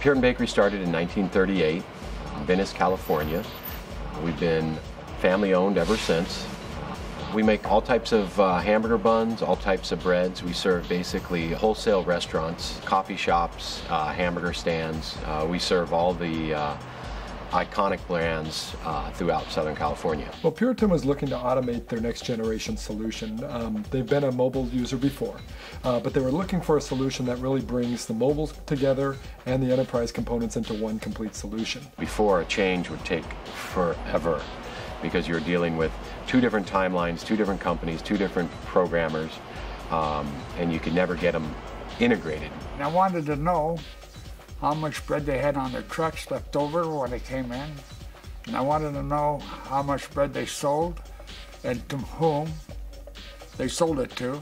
Puritan Bakery started in 1938 in Venice, California. We've been family owned ever since. We make all types of hamburger buns, all types of breads. We serve basically wholesale restaurants, coffee shops, hamburger stands. We serve all the iconic brands throughout Southern California. Well, Puritan was looking to automate their next generation solution. They've been a mobile user before, but they were looking for a solution that really brings the mobile together and the enterprise components into one complete solution. Before, a change would take forever because you're dealing with two different timelines, two different companies, two different programmers, and you could never get them integrated. I wanted to know how much bread they had on their trucks left over when they came in. And I wanted to know how much bread they sold and to whom they sold it to.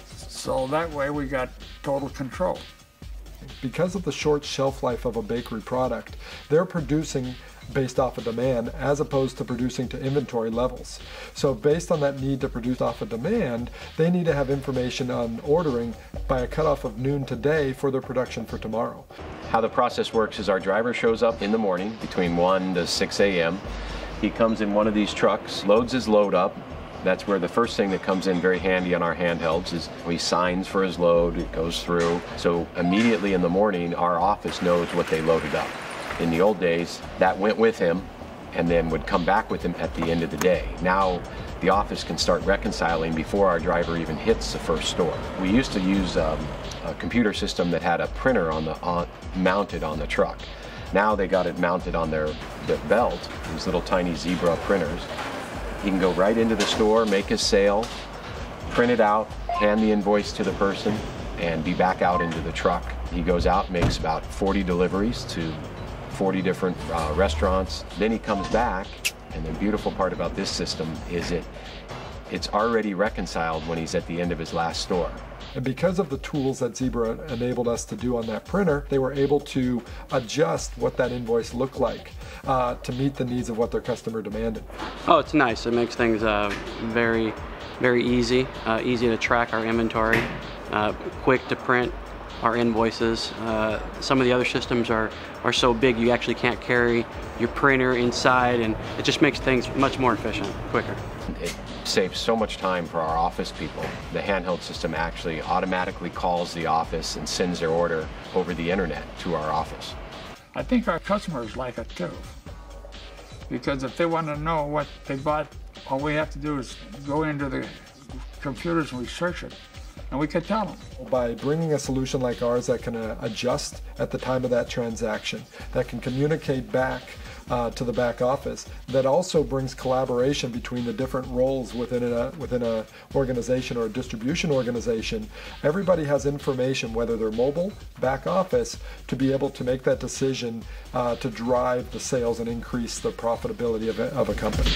So that way we got total control. Because of the short shelf life of a bakery product, they're producing based off of demand as opposed to producing to inventory levels. So based on that need to produce off of demand, they need to have information on ordering by a cutoff of noon today for their production for tomorrow. How the process works is our driver shows up in the morning between 1 to 6 a.m. He comes in one of these trucks, loads his load up. That's where the first thing that comes in very handy on our handhelds is he signs for his load, it goes through. So immediately in the morning, our office knows what they loaded up. In the old days, that went with him and then would come back with him at the end of the day. Now, the office can start reconciling before our driver even hits the first store. We used to use a computer system that had a printer mounted on the truck. Now they got it mounted on their belt, these little tiny Zebra printers. He can go right into the store, make his sale, print it out, hand the invoice to the person, and be back out into the truck. He goes out, makes about 40 deliveries to 40 different restaurants. Then he comes back, and the beautiful part about this system is it's already reconciled when he's at the end of his last store. And because of the tools that Zebra enabled us to do on that printer, they were able to adjust what that invoice looked like to meet the needs of what their customer demanded. Oh, it's nice. It makes things very, very easy. Easy to track our inventory, quick to print our invoices. Some of the other systems are so big you actually can't carry your printer inside, and it just makes things much more efficient, quicker. It saves so much time for our office people. The handheld system actually automatically calls the office and sends their order over the internet to our office. I think our customers like it too, because if they want to know what they bought, all we have to do is go into the computers and we search it, and we can tell them. By bringing a solution like ours that can adjust at the time of that transaction, that can communicate back to the back office, that also brings collaboration between the different roles within a organization or a distribution organization. Everybody has information, whether they're mobile, back office, to be able to make that decision to drive the sales and increase the profitability of a company.